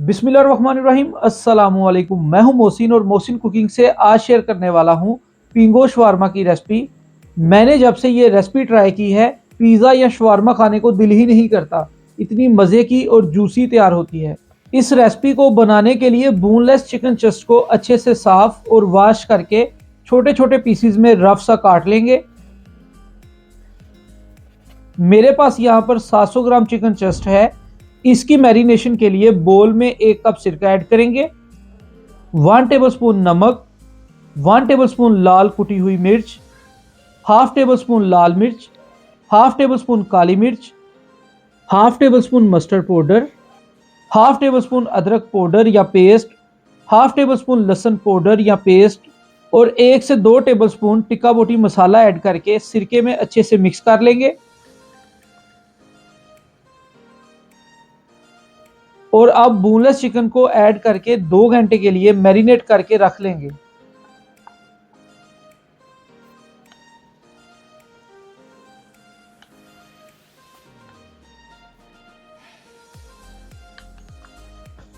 बिस्मिल्लाहिर्रहमानिर्रहीम। अस्सलामुअलैकुम। मैं हूं मोहसिन और मोहसिन कुकिंग से आज शेयर करने वाला हूं पिंगो शवारमा की रेसिपी। मैंने जब से ये रेसिपी ट्राई की है, पिज़्ज़ा या शवारमा खाने को दिल ही नहीं करता। इतनी मज़े की और जूसी तैयार होती है। इस रेसिपी को बनाने के लिए बोनलेस चिकन चेस्ट को अच्छे से साफ और वॉश करके छोटे छोटे पीसीज में रफ सा काट लेंगे। मेरे पास यहाँ पर 700 ग्राम चिकन चेस्ट है। इसकी मैरिनेशन के लिए बोल में 1 कप सिरका ऐड करेंगे, 1 टेबलस्पून नमक, 1 टेबलस्पून लाल कुटी हुई मिर्च, हाफ टेबलस्पून लाल मिर्च, हाफ टेबलस्पून काली मिर्च, half tablespoon mustard powder, half tablespoon अदरक पाउडर या पेस्ट, हाफ टेबलस्पून लहसुन पाउडर या पेस्ट और 1 से 2 टेबलस्पून टिक्का बोटी मसाला ऐड करके सिरके में अच्छे से मिक्स कर लेंगे। और अब बोनलेस चिकन को ऐड करके 2 घंटे के लिए मैरिनेट करके रख लेंगे।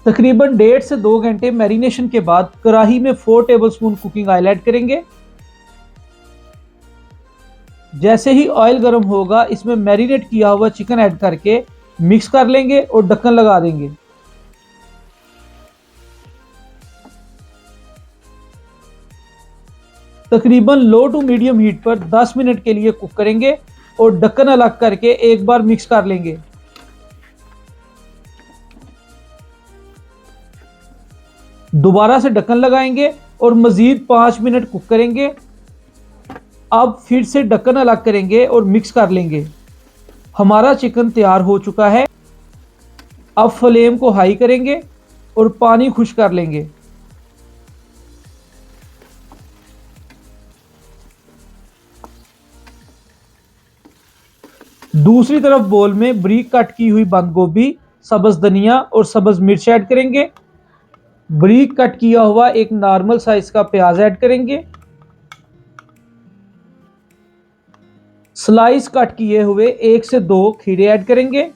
तकरीबन 1.5 से 2 घंटे मैरिनेशन के बाद कढ़ाई में 4 टेबलस्पून कुकिंग ऑयल ऐड करेंगे। जैसे ही ऑयल गर्म होगा, इसमें मैरिनेट किया हुआ चिकन ऐड करके मिक्स कर लेंगे और ढक्कन लगा देंगे। तकरीबन लो टू मीडियम हीट पर 10 मिनट के लिए कुक करेंगे और ढक्कन अलग करके एक बार मिक्स कर लेंगे। दोबारा से ढक्कन लगाएंगे और मजीद 5 मिनट कुक करेंगे। अब फिर से ढक्कन अलग करेंगे और मिक्स कर लेंगे। हमारा चिकन तैयार हो चुका है। अब फ्लेम को हाई करेंगे और पानी खुश कर लेंगे। दूसरी तरफ बोल में बारीक कट की हुई बंद गोभी, सब्ज धनिया और सब्ज मिर्च ऐड करेंगे। बारीक कट किया हुआ एक नॉर्मल साइज का प्याज ऐड करेंगे। स्लाइस कट किए हुए 1 से 2 खीरे ऐड करेंगे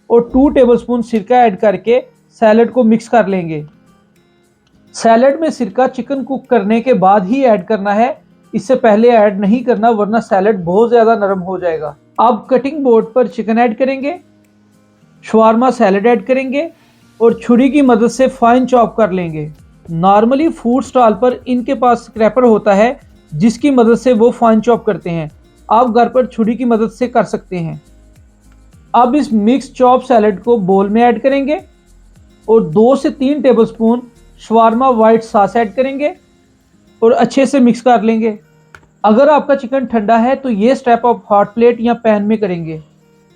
और 2 टेबलस्पून सिरका ऐड करके सैलेड को मिक्स कर लेंगे। सैलेड में सिरका चिकन कुक करने के बाद ही ऐड करना है, इससे पहले ऐड नहीं करना, वरना सैलेड बहुत ज़्यादा नरम हो जाएगा। अब कटिंग बोर्ड पर चिकन ऐड करेंगे, शवारमा सैलेड ऐड करेंगे और छुरी की मदद से फाइन चॉप कर लेंगे। नॉर्मली फूड स्टॉल पर इनके पास स्क्रैपर होता है जिसकी मदद से वो फाइन चॉप करते हैं। आप घर पर छुरी की मदद से कर सकते हैं। अब इस मिक्स चॉप सैलेड को बोल में ऐड करेंगे और 2 से 3 tablespoon shawarma white sauce add करेंगे और अच्छे से मिक्स कर लेंगे। अगर आपका चिकन ठंडा है तो ये स्टेप आप हॉट प्लेट या पैन में करेंगे।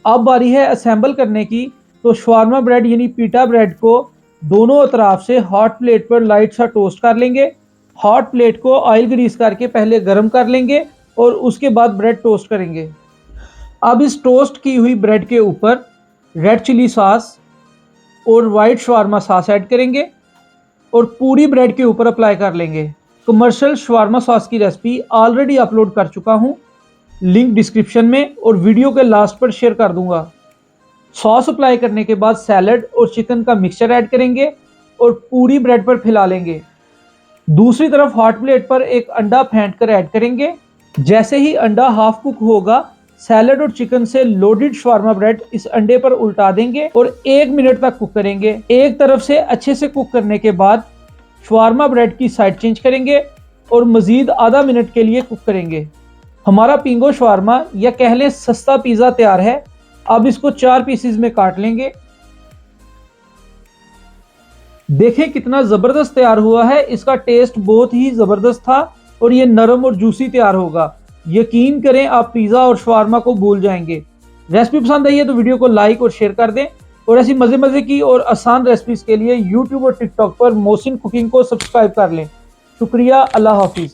अब बारी है असेंबल करने की, तो शवारमा ब्रेड यानी पीटा ब्रेड को दोनों अतराफ से हॉट प्लेट पर लाइट सा टोस्ट कर लेंगे। हॉट प्लेट को ऑयल ग्रीस करके पहले गर्म कर लेंगे और उसके बाद ब्रेड टोस्ट करेंगे। अब इस टोस्ट की हुई ब्रेड के ऊपर रेड चिली सॉस और वाइट शवारमा सॉस ऐड करेंगे और पूरी ब्रेड के ऊपर अप्लाई कर लेंगे। कमर्शियल शवारमा सॉस की रेसिपी ऑलरेडी अपलोड कर चुका हूं, लिंक डिस्क्रिप्शन में और वीडियो के लास्ट पर शेयर कर दूंगा। सॉस अप्लाई करने के बाद सैलेड और चिकन का मिक्सचर ऐड करेंगे और पूरी ब्रेड पर फैला लेंगे। दूसरी तरफ हॉट प्लेट पर एक अंडा फेंट कर ऐड करेंगे। जैसे ही अंडा हाफ कुक होगा, सैलेड और चिकन से लोडेड शवारमा ब्रेड इस अंडे पर उल्टा देंगे और 1 मिनट तक कुक करेंगे। एक तरफ से अच्छे से कुक करने के बाद शवारमा ब्रेड की साइड चेंज करेंगे और मजीद आधा मिनट के लिए कुक करेंगे। हमारा पिंगो शवारमा या कह लें सस्ता पिज़्ज़ा तैयार है। अब इसको 4 पीसेस में काट लेंगे। देखें कितना ज़बरदस्त तैयार हुआ है। इसका टेस्ट बहुत ही ज़बरदस्त था और ये नरम और जूसी तैयार होगा। यकीन करें, आप पिज़्ज़ा और शवारमा को भूल जाएंगे। रेसिपी पसंद आई है तो वीडियो को लाइक और शेयर कर दें और ऐसी मज़े की और आसान रेसिपीज़ के लिए यूट्यूब और टिकटॉक पर मोहसिन कुकिंग को सब्सक्राइब कर लें। शुक्रिया। अल्लाह हाफिज़।